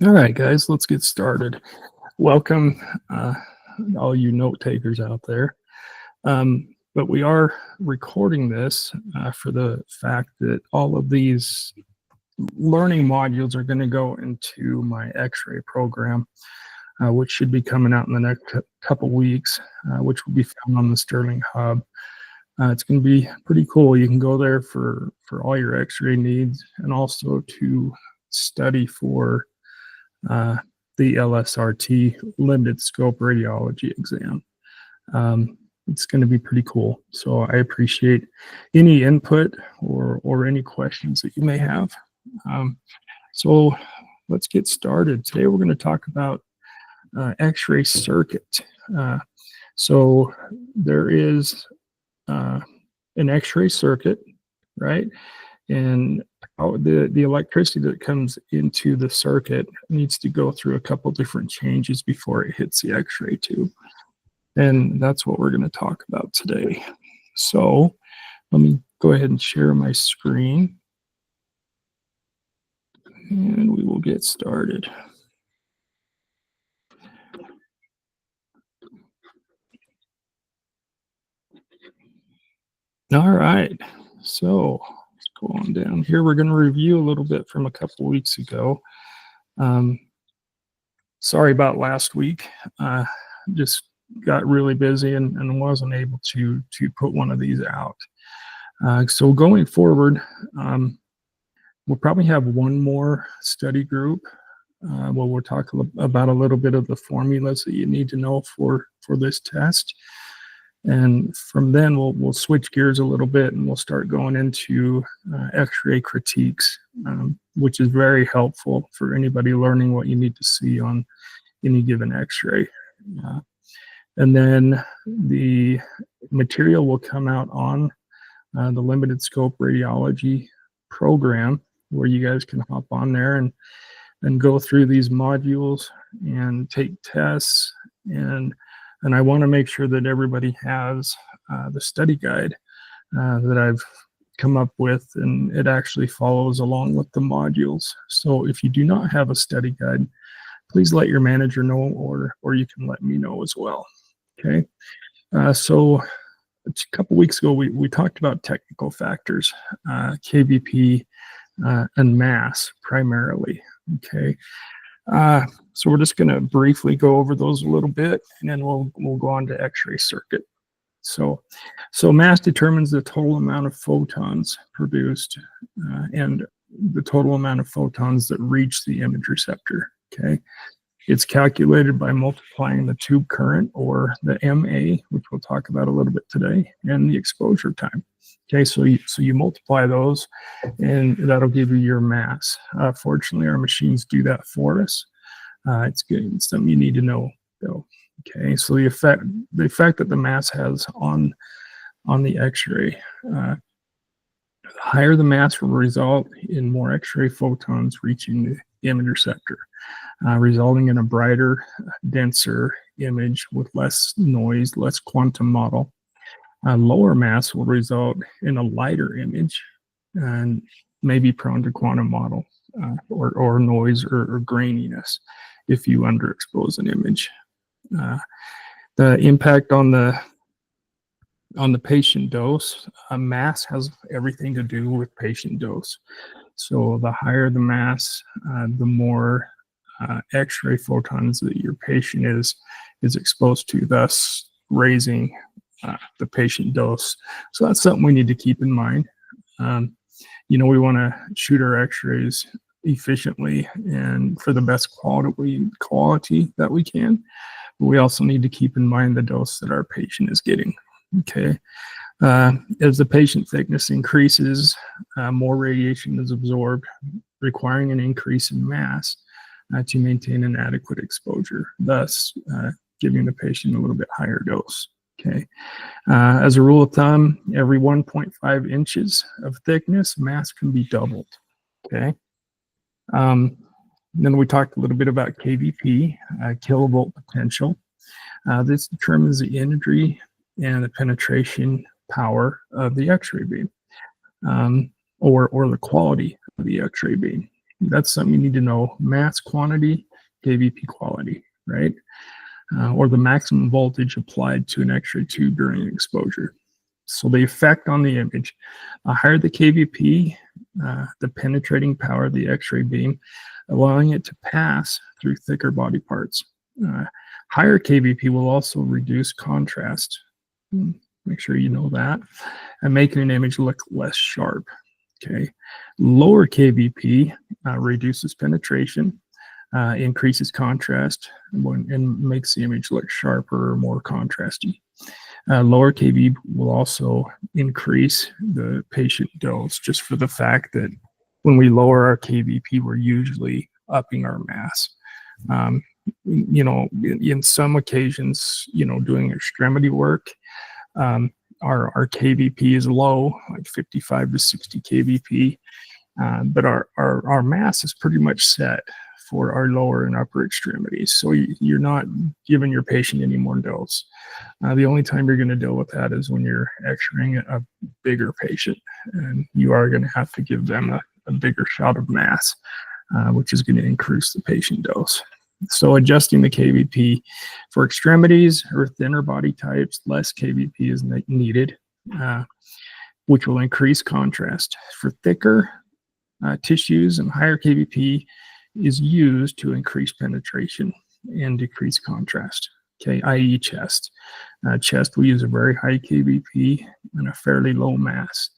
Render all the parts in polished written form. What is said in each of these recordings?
All right, guys, let's get started. Welcome, all you note takers out there. But we are recording this for the fact that all of these learning modules are going to go into my X-ray program, which should be coming out in the next couple weeks, which will be found on the Sterling Hub. It's going to be pretty cool. You can go there for all your X-ray needs and also to study for uh, the Lsrt limited scope radiology exam. It's going to be pretty cool. So I appreciate any input or any questions that you may have. So let's get started. Today we're going to talk about X-ray circuit. So there is an X-ray circuit, right? And the electricity that comes into the circuit needs to go through a couple different changes before it hits the X-ray tube. And that's what we're going to talk about today. So let me go ahead and share my screen. And we will get started. All right. So let's go on down here. We're going to review a little bit from a couple weeks ago. Sorry about last week. Just got really busy and wasn't able to put one of these out. So going forward, we'll probably have one more study group. We'll talk about a little bit of the formulas that you need to know for this test. And from then we'll switch gears a little bit and we'll start going into X-ray critiques, which is very helpful for anybody learning what you need to see on any given X-ray. And then the material will come out on the limited scope radiology program, where you guys can hop on there and go through these modules and take tests. And I want to make sure that everybody has the study guide that I've come up with, and it actually follows along with the modules. So if you do not have a study guide, please let your manager know, or you can let me know as well. Okay. So a couple weeks ago, we talked about technical factors, KVP and mass primarily. Okay. So we're just going to briefly go over those a little bit, and then we'll go on to X-ray circuit. So mass determines the total amount of photons produced and the total amount of photons that reach the image receptor. Okay. It's calculated by multiplying the tube current, or the MA, which we'll talk about a little bit today, and the exposure time. Okay, so you multiply those, and that'll give you your mass. Fortunately, our machines do that for us. It's good. It's something you need to know, though. Okay, so the effect that the mass has on the X-ray. The higher the mass will result in more X-ray photons reaching the image receptor, resulting in a brighter, denser image with less noise, less quantum model. Lower mass will result in a lighter image and may be prone to quantum model or noise or graininess if you underexpose an image. The impact on the patient dose, mass has everything to do with patient dose. So the higher the mass, the more X-ray photons that your patient is exposed to, thus raising the patient dose. So that's something we need to keep in mind. We want to shoot our X-rays efficiently and for the best quality that we can. But we also need to keep in mind the dose that our patient is getting. Okay. As the patient thickness increases, more radiation is absorbed, requiring an increase in mass to maintain an adequate exposure, thus giving the patient a little bit higher dose. Okay. As a rule of thumb, every 1.5 inches of thickness, mass can be doubled. Okay. Then we talked a little bit about KVP, kilovolt potential. This determines the energy and the penetration power of the X-ray beam, or the quality of the X-ray beam. That's something you need to know. Mass quantity, kVp quality, right? Or the maximum voltage applied to an X-ray tube during exposure. So the effect on the image, higher the kVp, the penetrating power of the X-ray beam, allowing it to pass through thicker body parts. Higher kVp will also reduce contrast. Make sure you know that, and making an image look less sharp. Okay, lower kVp reduces penetration, increases contrast, and makes the image look sharper or more contrasty. Lower kV will also increase the patient dose, just for the fact that when we lower our kVp, we're usually upping our mass. You know, in some occasions, you know, doing extremity work, our kVp is low, like 55 to 60 kVp, but our mass is pretty much set for our lower and upper extremities. So you're not giving your patient any more dose. The only time you're going to deal with that is when you're X-raying a bigger patient, and you are going to have to give them a bigger shot of mass, which is going to increase the patient dose. So adjusting the kVp for extremities or thinner body types, less kVp is needed, which will increase contrast. For thicker tissues and higher kVp is used to increase penetration and decrease contrast, okay, i.e. chest. Chest, we use a very high kVp and a fairly low mass,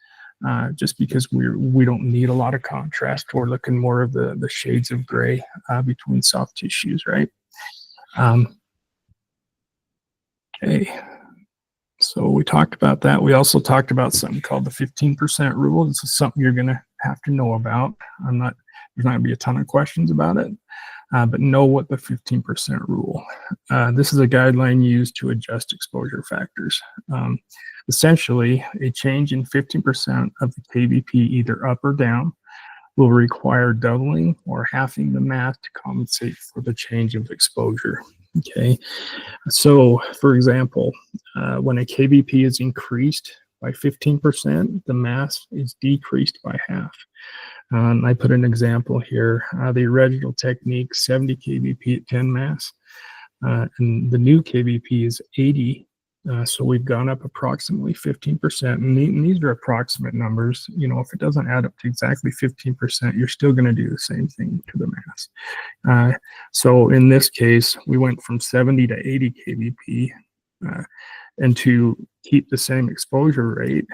just because we don't need a lot of contrast. We're looking more of the shades of gray between soft tissues, right? Okay, so we talked about that. We also talked about something called the 15% rule. This is something you're gonna have to know about. There's not gonna be a ton of questions about it, but know what the 15% rule. This is a guideline used to adjust exposure factors. Essentially, a change in 15% of the kVp, either up or down, will require doubling or halving the mass to compensate for the change of exposure. Okay, so for example, when a kVp is increased by 15%, the mass is decreased by half. I put an example here. The original technique, 70 kVp at 10 mass, and the new kVp is 80. So we've gone up approximately 15%, and these are approximate numbers. You know, if it doesn't add up to exactly 15%, you're still going to do the same thing to the mass. So in this case, we went from 70 to 80 kVp, and to keep the same exposure rate,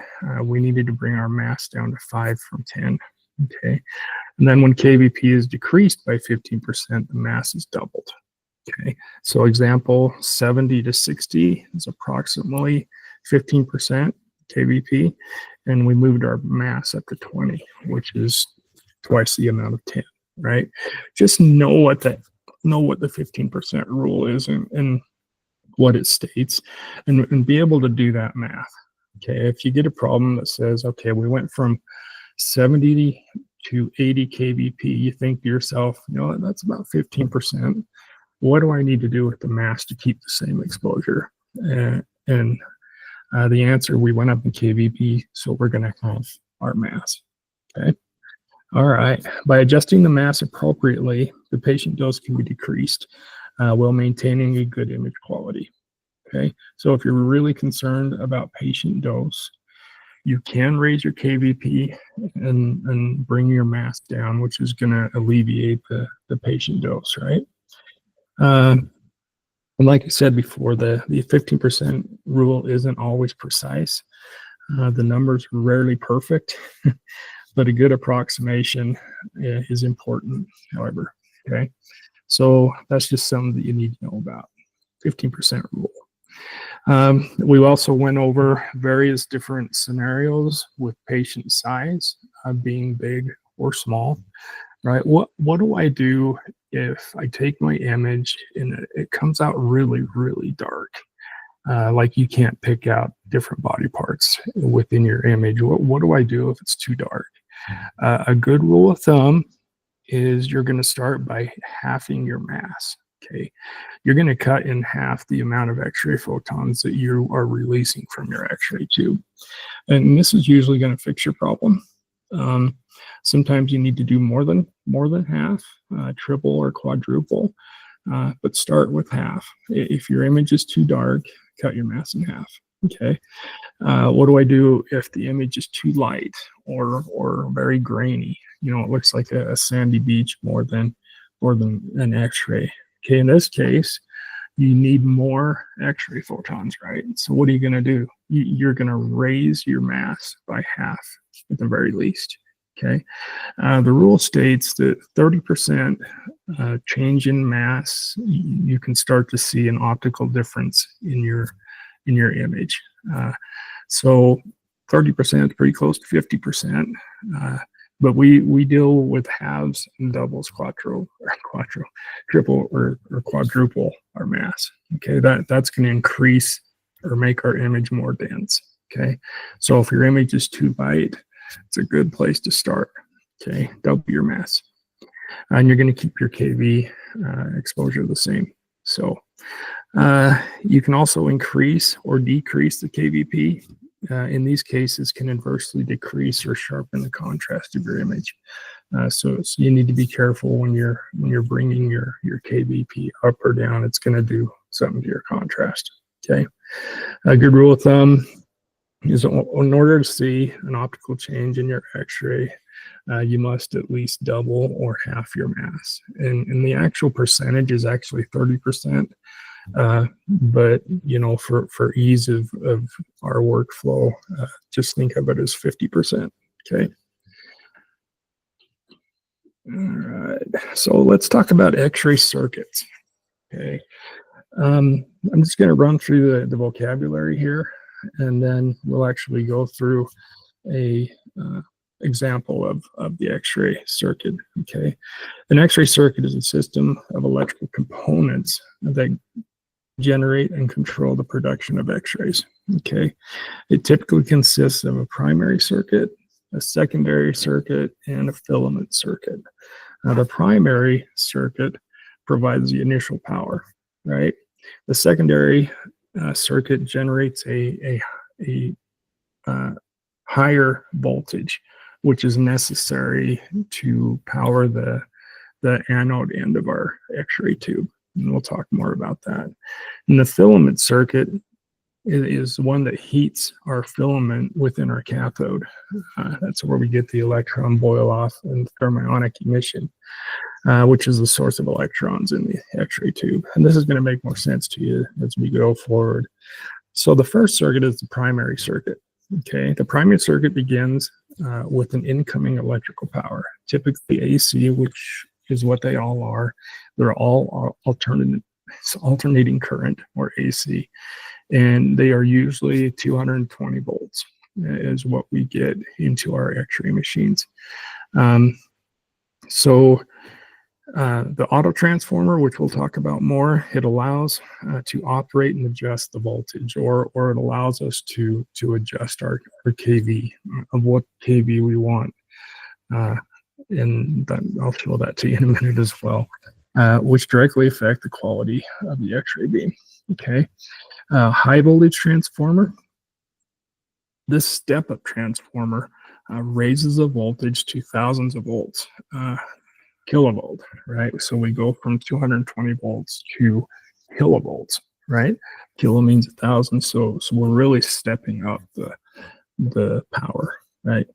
we needed to bring our mass down to 5 from 10. Okay, and then when kVp is decreased by 15%, the mass is doubled. Okay, so example 70 to 60 is approximately 15% kVp, and we moved our mass up to 20, which is twice the amount of 10. Right? Just know what the 15% rule is and what it states, and be able to do that math. Okay, if you get a problem that says, okay, we went from 70 to 80 kVp, you think to yourself, you know, that's about 15%. What do I need to do with the mass to keep the same exposure? And the answer, we went up in kVp, so we're going to have our mass. Okay. All right. By adjusting the mass appropriately, the patient dose can be decreased while maintaining a good image quality. Okay. So if you're really concerned about patient dose, you can raise your kVp and bring your mass down, which is going to alleviate the patient dose, right? And like I said before, the 15% rule isn't always precise. The numbers are rarely perfect, but a good approximation is important, however. Okay, so that's just something that you need to know about. 15% rule. We also went over various different scenarios with patient size, being big or small, right? What do I do if I take my image and it comes out really, really dark? Like you can't pick out different body parts within your image. What do I do if it's too dark? A good rule of thumb is you're going to start by halving your mass. Okay, you're going to cut in half the amount of X-ray photons that you are releasing from your X-ray tube, and this is usually going to fix your problem. Sometimes you need to do more than half, triple or quadruple, but start with half. If your image is too dark, cut your mass in half. Okay. What do I do if the image is too light or very grainy? It looks like a sandy beach more than an X-ray. Okay, in this case, you need more X-ray photons, right? So what are you going to do? You're going to raise your mass by half at the very least. Okay, the rule states that 30% change in mass, you can start to see an optical difference in your image. So 30% is pretty close to 50%. But we deal with halves and doubles, triple or quadruple our mass. Okay, that's going to increase or make our image more dense. Okay, so if your image is too light, it's a good place to start. Okay, double your mass, and you're going to keep your KV exposure the same. So you can also increase or decrease the KVP. In these cases, can inversely decrease or sharpen the contrast of your image. So you need to be careful when you're bringing your KVP up or down. It's going to do something to your contrast. Okay, a good rule of thumb is in order to see an optical change in your X-ray, you must at least double or half your mass. And the actual percentage is actually 30%. But for ease of our workflow, just think of it as 50%. Okay. All right. So let's talk about X-ray circuits. Okay. I'm just going to run through the vocabulary here, and then we'll actually go through a example of the X-ray circuit. Okay. An X-ray circuit is a system of electrical components that generate and control the production of X-rays. Okay, it typically consists of a primary circuit, a secondary circuit, and a filament circuit. Now, the primary circuit provides the initial power, right? The secondary circuit generates a higher voltage, which is necessary to power the anode end of our X-ray tube. And we'll talk more about that. And the filament circuit is one that heats our filament within our cathode. That's where we get the electron boil off and thermionic emission, which is the source of electrons in the X-ray tube. And this is going to make more sense to you as we go forward. So the first circuit is the primary circuit. Okay, the primary circuit begins with an incoming electrical power, typically AC, which is what they all are. They're all alternating current, or AC, and they are usually 220 volts is what we get into our X-ray machines. So the auto transformer, which we'll talk about more, it allows to operate and adjust the voltage, or it allows us to adjust our KV of what KV we want. And I'll show that to you in a minute as well, which directly affect the quality of the X-ray beam. Okay, high voltage transformer. This step-up transformer raises the voltage to thousands of volts, kilovolt, right? So we go from 220 volts to kilovolts, right? Kilo means 1,000, so we're really stepping up the power, right?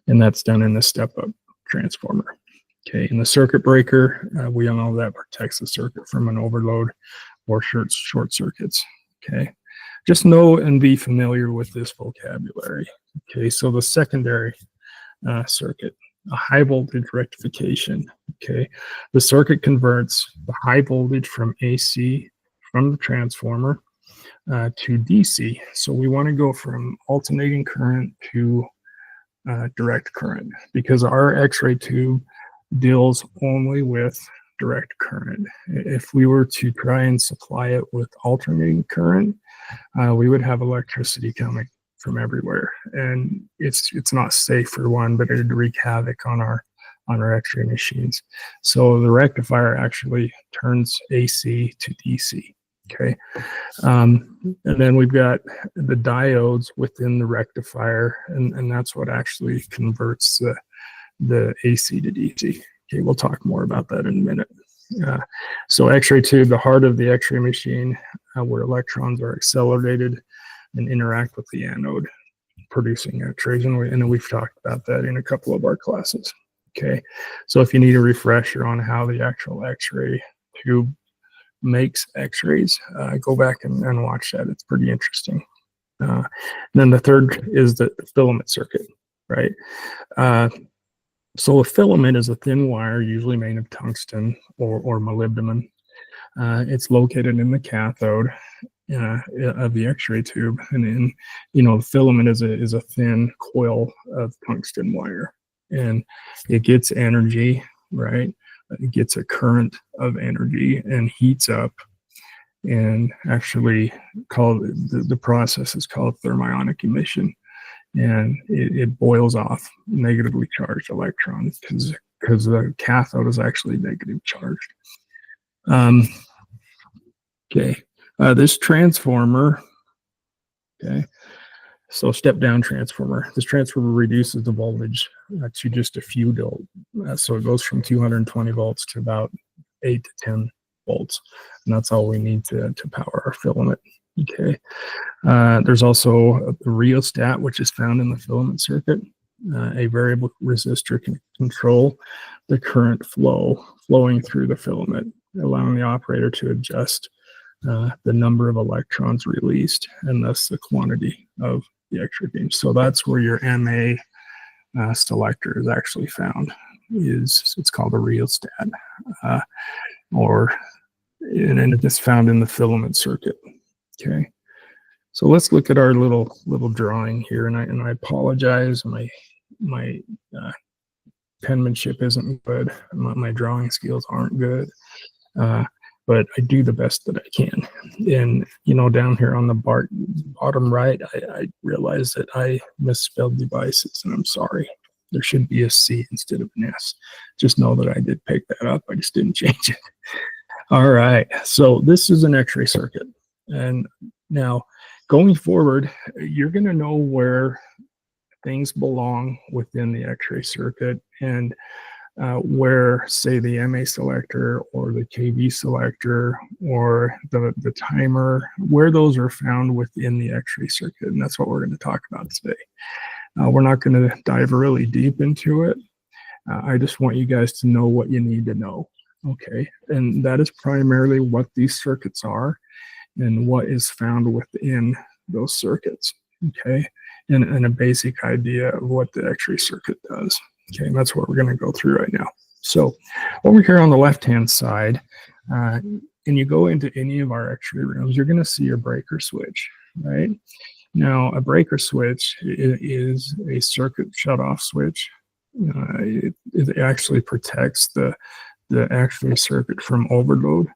And that's done in the step-up transformer. Okay, and the circuit breaker, we all know that protects the circuit from an overload or short circuits. Okay, just know and be familiar with this vocabulary. Okay, so the secondary circuit, a high voltage rectification. Okay, the circuit converts the high voltage from AC from the transformer to DC. So we want to go from alternating current to direct current, because our X-ray tube deals only with direct current. If we were to try and supply it with alternating current, we would have electricity coming from everywhere, and it's not safe for one, but it'd wreak havoc on our X-ray machines. So the rectifier actually turns AC to DC. Okay, and then we've got the diodes within the rectifier, and that's what actually converts the AC to DC. Okay, we'll talk more about that in a minute. So X-ray tube, the heart of the X-ray machine, where electrons are accelerated and interact with the anode, producing X-rays, and we've talked about that in a couple of our classes. Okay, so if you need a refresher on how the actual X-ray tube makes X-rays, go back and watch that. It's pretty interesting. Then the third is the filament circuit, right? So a filament is a thin wire, usually made of tungsten or molybdenum. It's located in the cathode of the X-ray tube, and then the filament is a thin coil of tungsten wire, and it gets energy, right? It gets a current of energy and heats up, and actually the process is called thermionic emission. And it boils off negatively charged electrons because the cathode is actually negative charged. Okay, this transformer, okay, so step down transformer. This transformer reduces the voltage to just a few volts. So it goes from 220 volts to about 8 to 10 volts. And that's all we need to power our filament. Okay. There's also a rheostat, which is found in the filament circuit. A variable resistor can control the current flowing through the filament, allowing the operator to adjust the number of electrons released and thus the quantity of the X-ray beam. So that's where your MA selector is actually found. It's called a rheostat, and it is found in the filament circuit. Okay, so let's look at our little drawing here, and I apologize. My penmanship isn't good. My drawing skills aren't good, but I do the best that I can. And down here on the bottom right, I realize that I misspelled devices, and I'm sorry. There should be a C instead of an S. Just know that I did pick that up. I just didn't change it. All right, so this is an X-ray circuit. And now going forward, you're going to know where things belong within the X-ray circuit, and where, say, the MA selector or the KV selector or the timer, where those are found within the X-ray circuit. And that's what we're going to talk about today. We're not going to dive really deep into it. I just want you guys to know what you need to know. Okay, and that is primarily what these circuits are and what is found within those circuits. Okay, and a basic idea of what the X-ray circuit does. Okay, and that's what we're going to go through right now. So over here on the left-hand side, and you go into any of our X-ray rooms, you're going to see a breaker switch, right? Now, a breaker switch is a circuit shutoff switch. It actually protects the X-ray circuit from overload,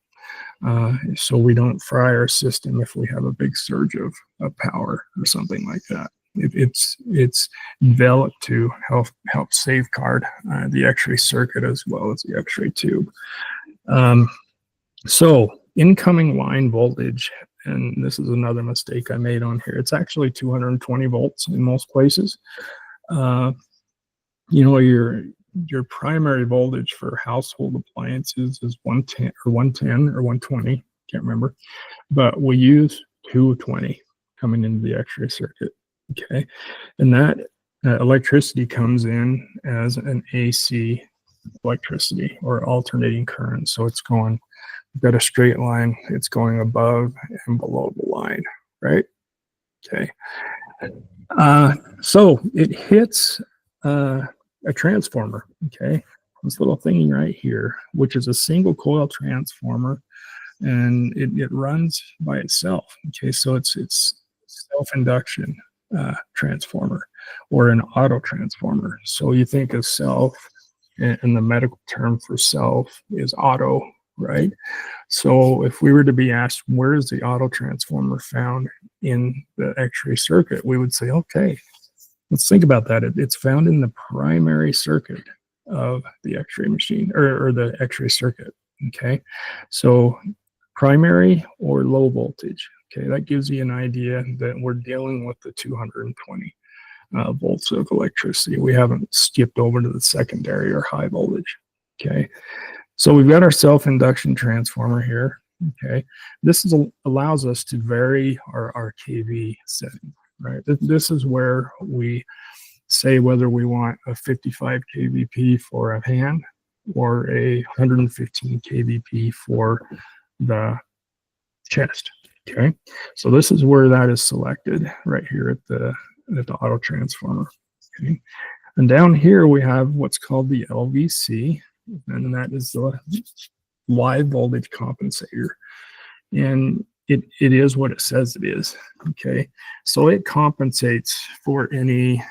so we don't fry our system if we have a big surge of power or something like that. It's developed to help safeguard the X-ray circuit as well as the X-ray tube. So incoming line voltage, and this is another mistake I made on here. It's actually 220 volts in most places. Your primary voltage for household appliances is 110 or 120, can't remember, but we use 220 coming into the X-ray circuit. Okay, and that electricity comes in as an AC electricity or alternating current. So it's going, we've got a straight line, it's going above and below the line, right? Okay, so it hits a transformer. Okay, this little thingy right here, which is a single coil transformer, and it runs by itself. Okay, so it's self-induction transformer or an auto transformer. So you think of self, and the medical term for self is auto, right? So if we were to be asked, where is the auto transformer found in the X-ray circuit, we would say, okay, let's think about that. It's found in the primary circuit of the X-ray machine or the X-ray circuit. Okay, so primary or low voltage. Okay, that gives you an idea that we're dealing with the 220. volts of electricity. We haven't skipped over to the secondary or high voltage. Okay, so we've got our self-induction transformer here. Okay, this allows us to vary our kV setting, right? This is where we say whether we want a 55 kVp for a hand or a 115 kVp for the chest. Okay, so this is where that is selected right here at the auto transformer. Okay, and down here we have what's called the LVC, and that is the live voltage compensator, and it is what it says it is. Okay, so it compensates for any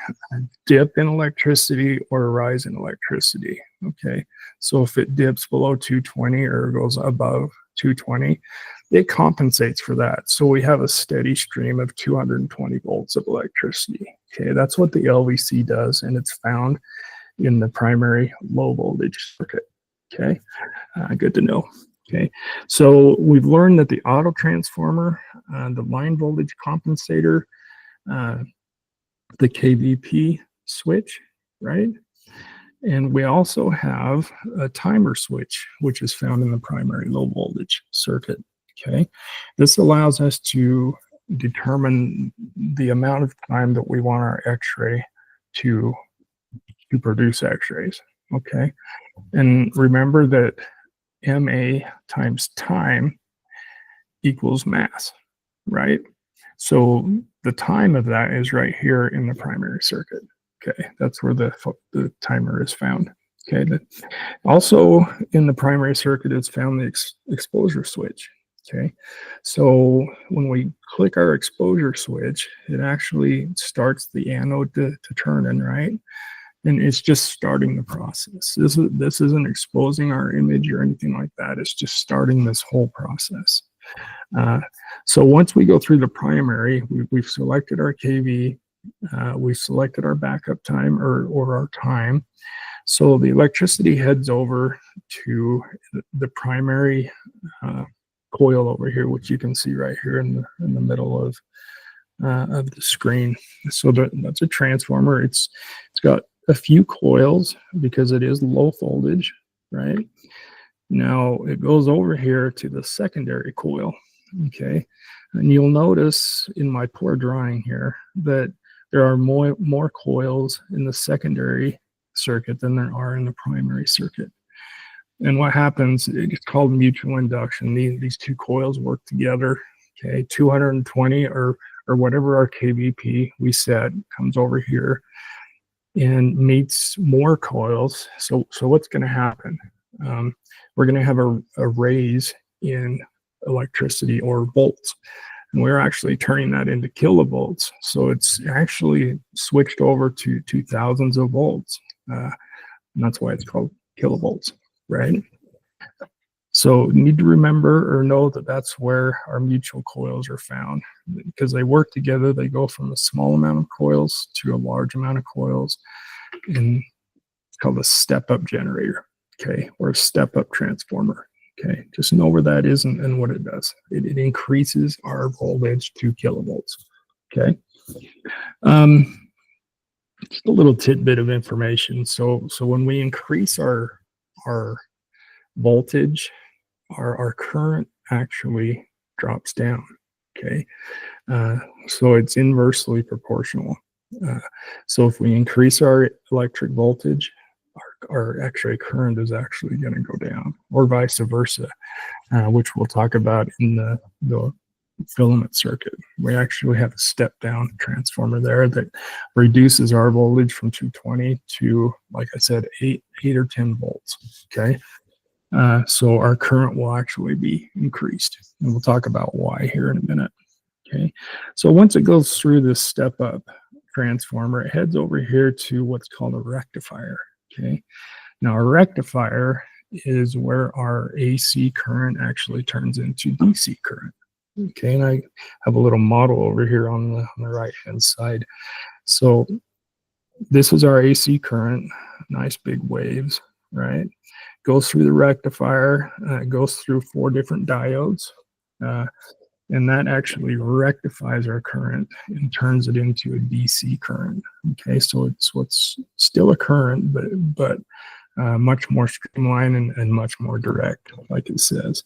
dip in electricity or a rise in electricity. Okay, so if it dips below 220 or goes above 220, it compensates for that. So we have a steady stream of 220 volts of electricity. Okay, that's what the LVC does, and it's found in the primary low voltage circuit. Okay, good to know. Okay, so we've learned that the auto transformer, the line voltage compensator, the KVP switch, right? And we also have a timer switch, which is found in the primary low voltage circuit. Okay, this allows us to determine the amount of time that we want our X-ray to produce X-rays. Okay, and remember that MA times time equals mass, right? So the time of that is right here in the primary circuit. Okay, that's where the timer is found. Okay, also in the primary circuit is found the exposure switch. Okay, so when we click our exposure switch, it actually starts the anode to turn in, right? And it's just starting the process. This isn't exposing our image or anything like that. It's just starting this whole process. So once we go through the primary, we've selected our KV, we've selected our backup time or our time. So the electricity heads over to the primary coil over here, which you can see right here in the middle of the screen. So that's a transformer. It's got a few coils because it is low voltage, right? Now it goes over here to the secondary coil. Okay, and you'll notice in my poor drawing here that there are more coils in the secondary circuit than there are in the primary circuit. And what happens, it's called mutual induction. These two coils work together. Okay, 220 or whatever our KVP we set comes over here and meets more coils. So what's going to happen? We're going to have a raise in electricity or volts, and we're actually turning that into kilovolts. So it's actually switched over to thousands of volts, and that's why it's called kilovolts, right? So you need to remember or know that that's where our mutual coils are found, because they work together. They go from a small amount of coils to a large amount of coils, and it's called a step-up generator, okay, or a step-up transformer. Okay, just know where that is and what it does. It increases our voltage to kilovolts. Okay, just a little tidbit of information. So when we increase our voltage, our current actually drops down. Okay, so it's inversely proportional. So if we increase our electric voltage, our X-ray current is actually going to go down, or vice versa, which we'll talk about in the filament circuit. We actually have a step-down transformer there that reduces our voltage from 220 to, like I said, 8 or 10 volts. Okay, so our current will actually be increased, and we'll talk about why here in a minute. Okay, so once it goes through this step-up transformer, it heads over here to what's called a rectifier. Okay, now a rectifier is where our AC current actually turns into DC current. Okay, and I have a little model over here on the right hand side. So this is our AC current, nice big waves, right? Goes through the rectifier, goes through 4 different diodes. and that actually rectifies our current and turns it into a DC current. Okay, so it's still a current, but much more streamlined and much more direct, like it says.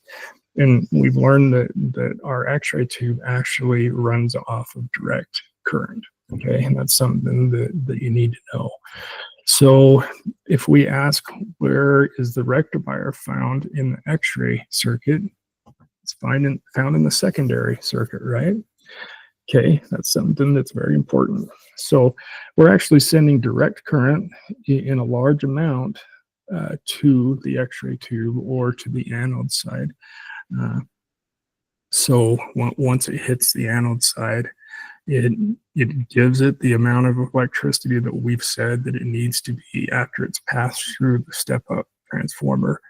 And we've learned that our X-ray tube actually runs off of direct current. Okay, and that's something that you need to know. So if we ask where is the rectifier found in the X-ray circuit, it's found in the secondary circuit, right? Okay, that's something that's very important. So we're actually sending direct current in a large amount to the X-ray tube or to the anode side. So once it hits the anode side, it gives it the amount of electricity that we've said that it needs to be after it's passed through the step-up transformer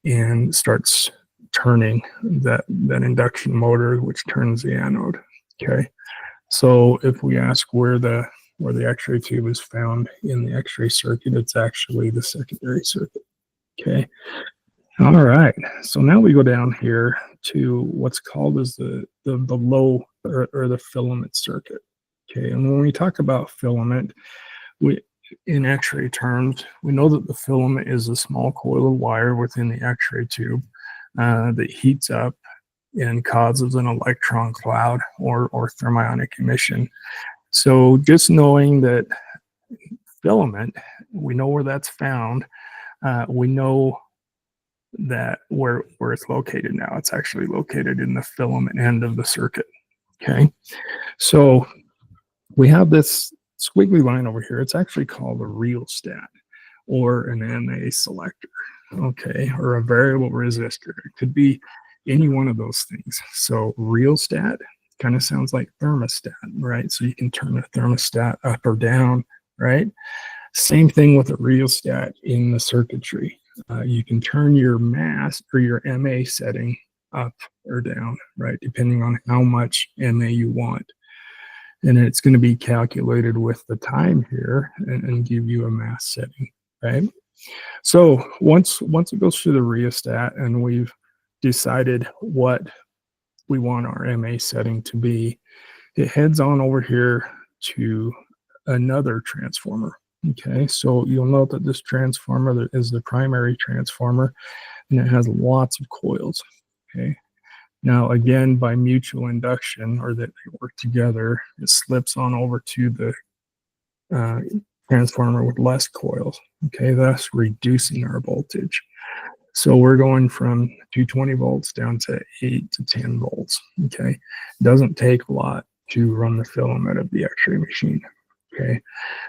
and starts turning that induction motor, which turns the anode. Okay, so if we ask where the X-ray tube is found in the X-ray circuit, it's actually the secondary circuit. Okay. All right, so now we go down here to what's called as the low or the filament circuit. Okay, and when we talk about filament, in X-ray terms, we know that the filament is a small coil of wire within the X-ray tube that heats up and causes an electron cloud or thermionic emission. So just knowing that filament, we know where that's found. We know that where it's located now. It's actually located in the filament end of the circuit. Okay, so we have this squiggly line over here. It's actually called a rheostat or an MA selector, okay, or a variable resistor. It could be any one of those things. So rheostat kind of sounds like thermostat, right? So you can turn the thermostat up or down, right? Same thing with a rheostat in the circuitry. You can turn your mass or your MA setting up or down, right? Depending on how much MA you want. And it's going to be calculated with the time here and give you a mass setting, right? So once it goes through the rheostat and we've decided what we want our MA setting to be, it heads on over here to another transformer. Okay, so you'll note that this transformer is the primary transformer and it has lots of coils. Okay, now again, by mutual induction or that they work together, it slips on over to the transformer with less coils. Okay, thus reducing our voltage. So we're going from 220 volts down to 8 to 10 volts. Okay, it doesn't take a lot to run the filament of the X-ray machine. Okay,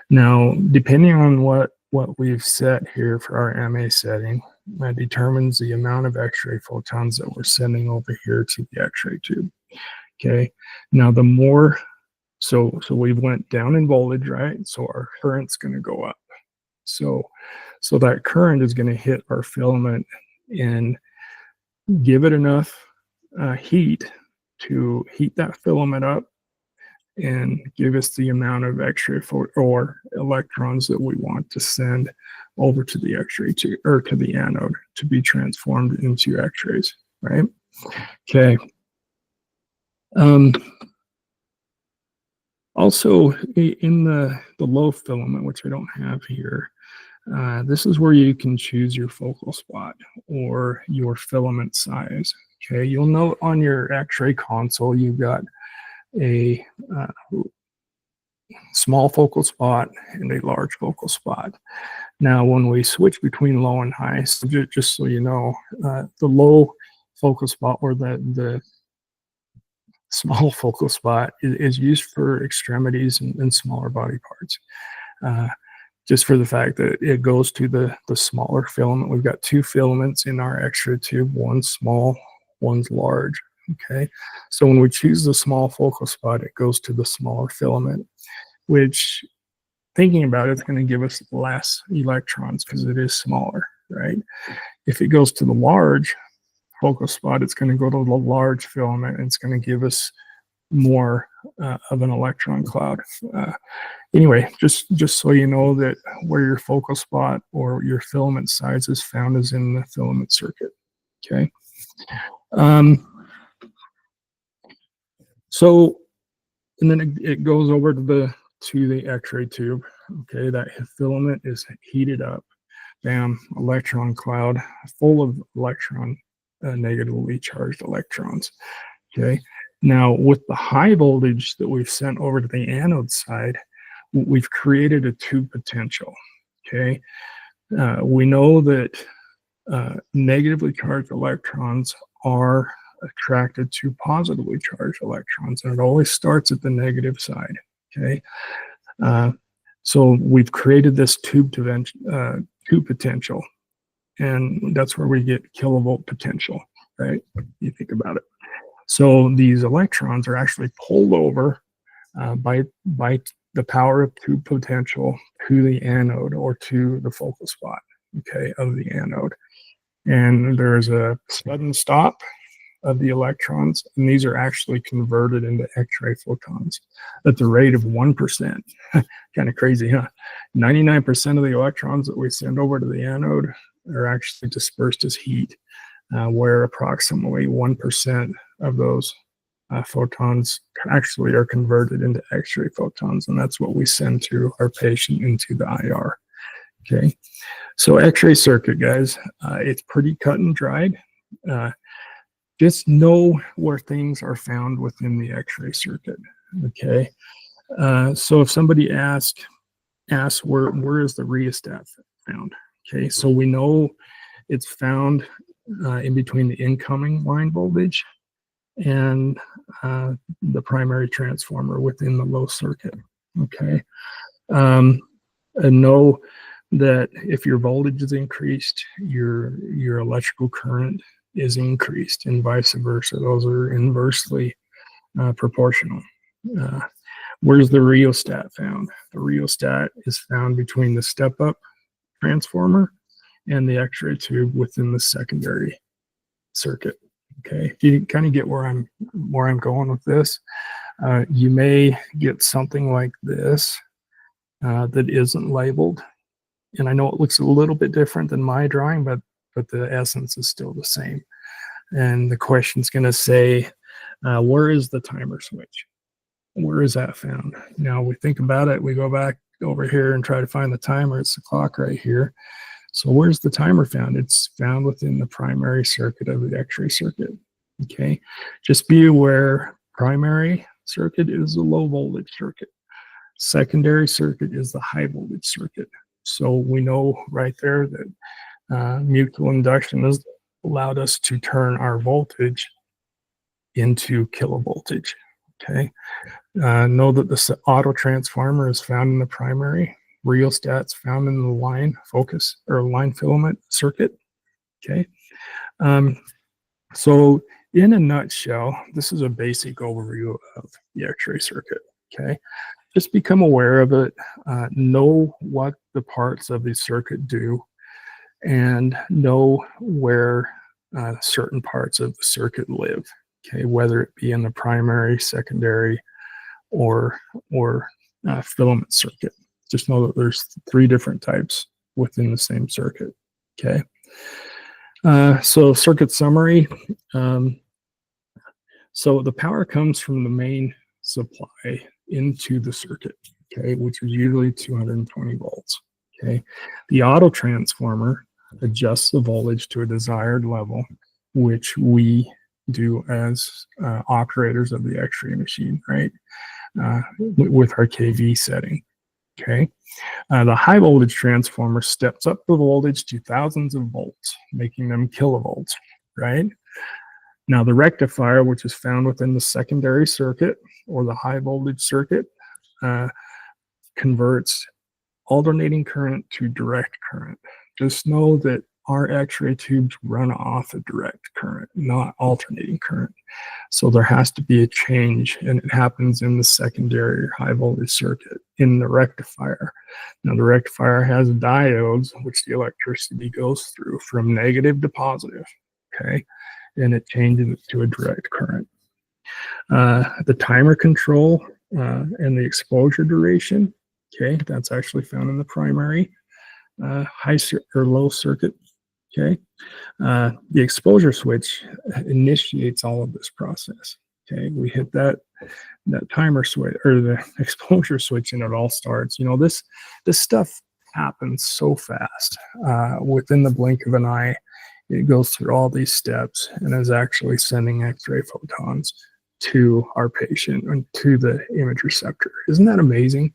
now depending on what we've set here for our MA setting, that determines the amount of X-ray photons that we're sending over here to the X-ray tube. Okay, now the more, so we went down in voltage, right? So our current's going to go up. So that current is going to hit our filament and give it enough heat to heat that filament up and give us the amount of X-ray or electrons that we want to send over to the X-ray or to the anode to be transformed into X-rays, right? Okay. Also, in the low filament, which I don't have here, this is where you can choose your focal spot or your filament size. Okay, you'll note on your X-ray console you've got a small focal spot and a large focal spot. Now, when we switch between low and high, so just so you know, the low focal spot or the small focal spot is used for extremities and smaller body parts. Just for the fact that it goes to the smaller filament. We've got two filaments in our X-ray tube, one's small, one's large. Okay, so when we choose the small focal spot, it goes to the smaller filament, which, thinking about it, it's going to give us less electrons because it is smaller, right? If it goes to the large focal spot, it's going to go to the large filament and it's going to give us more of an electron cloud. Anyway, just so you know that where your focal spot or your filament size is found is in the filament circuit. Okay. So, and then it goes over to the X-ray tube. Okay, that filament is heated up. Bam, electron cloud full of negatively charged electrons. Okay, now with the high voltage that we've sent over to the anode side, we've created a tube potential. Okay, we know that negatively charged electrons are attracted to positively charged electrons, and it always starts at the negative side. Okay, so we've created this tube potential, and that's where we get kilovolt potential, right? You think about it. So these electrons are actually pulled over by the power of tube potential to the anode, or to the focal spot, okay, of the anode. And there's a sudden stop of the electrons, and these are actually converted into X-ray photons at the rate of 1%. Kind of crazy, huh? 99% of the electrons that we send over to the anode are actually dispersed as heat, where approximately 1% of those photons actually are converted into X-ray photons, and that's what we send to our patient into the IR. Okay, so X-ray circuit, guys, it's pretty cut and dried. Just know where things are found within the X-ray circuit. Okay, so if somebody asks where is the rheostat found? Okay, so we know it's found in between the incoming line voltage and the primary transformer within the low circuit. Okay, and know that if your voltage is increased, your electrical current is increased, and vice versa. Those are inversely proportional. Where's the rheostat found? The rheostat is found between the step-up transformer and the X-ray tube within the secondary circuit. Okay, you kind of get where I'm going with this. You may get something like this that isn't labeled, and I know it looks a little bit different than my drawing, but the essence is still the same. And the question's going to say, where is the timer switch? Where is that found? Now we think about it, we go back over here and try to find the timer. It's the clock right here. So where's the timer found? It's found within the primary circuit of the X-ray circuit. Okay, just be aware, primary circuit is a low voltage circuit. Secondary circuit is the high voltage circuit. So we know right there that mutual induction has allowed us to turn our voltage into kilovoltage. Okay, know that the auto transformer is found in the primary, rheostats found in the line focus or line filament circuit. Okay, so in a nutshell, this is a basic overview of the X-ray circuit. Okay, just become aware of it, know what the parts of the circuit do, and know where certain parts of the circuit live. Okay, whether it be in the primary, secondary, or filament circuit. Just know that there's 3 different types within the same circuit. Okay, so circuit summary. So the power comes from the main supply into the circuit, okay, which is usually 220 volts. Okay, the auto transformer adjusts the voltage to a desired level, which we do as operators of the X-ray machine, right? With our kV setting. Okay, the high voltage transformer steps up the voltage to thousands of volts, making them kilovolts, right? Now the rectifier, which is found within the secondary circuit or the high voltage circuit, converts alternating current to direct current. Just know that our X-ray tubes run off a direct current, not alternating current. So there has to be a change, and it happens in the secondary high voltage circuit in the rectifier. Now the rectifier has diodes, which the electricity goes through from negative to positive, okay? And it changes it to a direct current. The timer control and the exposure duration, okay, that's actually found in the primary high or low circuit. Okay, the exposure switch initiates all of this process. Okay, we hit that timer switch or the exposure switch, and it all starts. This stuff happens so fast. Within the blink of an eye, it goes through all these steps and is actually sending X-ray photons to our patient and to the image receptor. Isn't that amazing?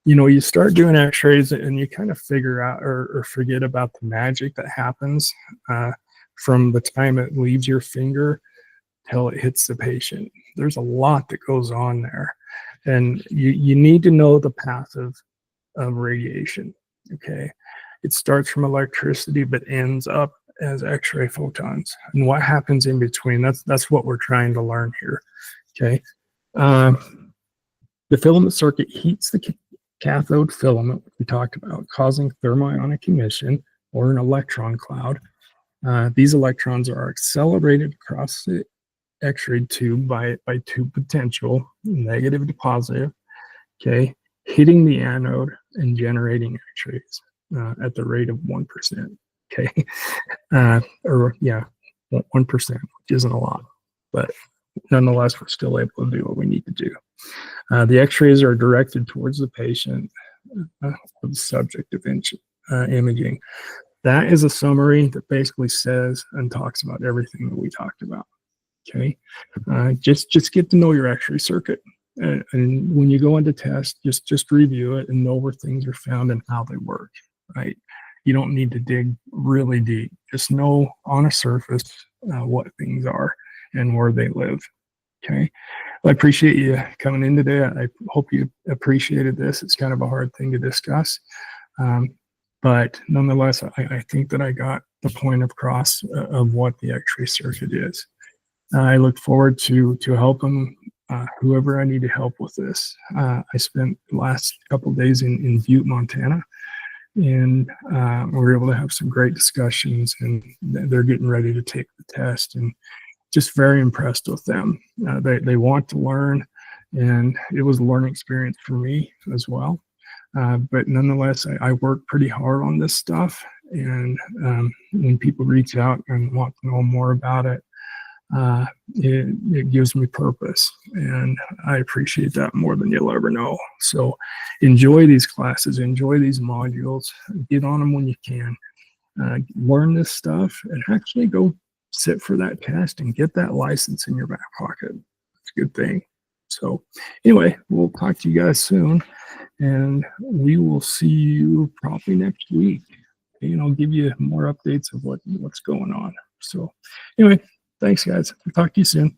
You start doing X-rays and you kind of figure out or forget about the magic that happens from the time it leaves your finger till it hits the patient. There's a lot that goes on there, and you need to know the path of radiation. Okay, it starts from electricity but ends up as X-ray photons, and what happens in between. That's what we're trying to learn here. Okay, the filament circuit heats the cathode filament, which we talked about, causing thermionic emission or an electron cloud. These electrons are accelerated across the X-ray tube by tube potential, negative to positive, okay, hitting the anode and generating X-rays at the rate of 1%, okay, 1%, which isn't a lot, but nonetheless, we're still able to do what we need to do. The X-rays are directed towards the patient for the subject of imaging. That is a summary that basically says and talks about everything that we talked about. Okay, just get to know your X-ray circuit, and when you go into test, just review it and know where things are found and how they work. Right, you don't need to dig really deep. Just know on a surface what things are and where they live. Okay, well, I appreciate you coming in today. I hope you appreciated this. It's kind of a hard thing to discuss, but nonetheless, I think that I got the point across of what the X-ray circuit is. I look forward to helping whoever I need to help with this. I spent the last couple of days in Butte, Montana, and we were able to have some great discussions, and they're getting ready to take the test, and just very impressed with them. They want to learn, and it was a learning experience for me as well. But nonetheless, I work pretty hard on this stuff, and when people reach out and want to know more about it, it gives me purpose, and I appreciate that more than you'll ever know. So enjoy these classes, enjoy these modules, get on them when you can, learn this stuff, and actually go sit for that test and get that license in your back pocket. It's a good thing. So anyway, we'll talk to you guys soon, and we will see you probably next week. I'll give you more updates of what's going on. So anyway, thanks, guys. We'll talk to you soon.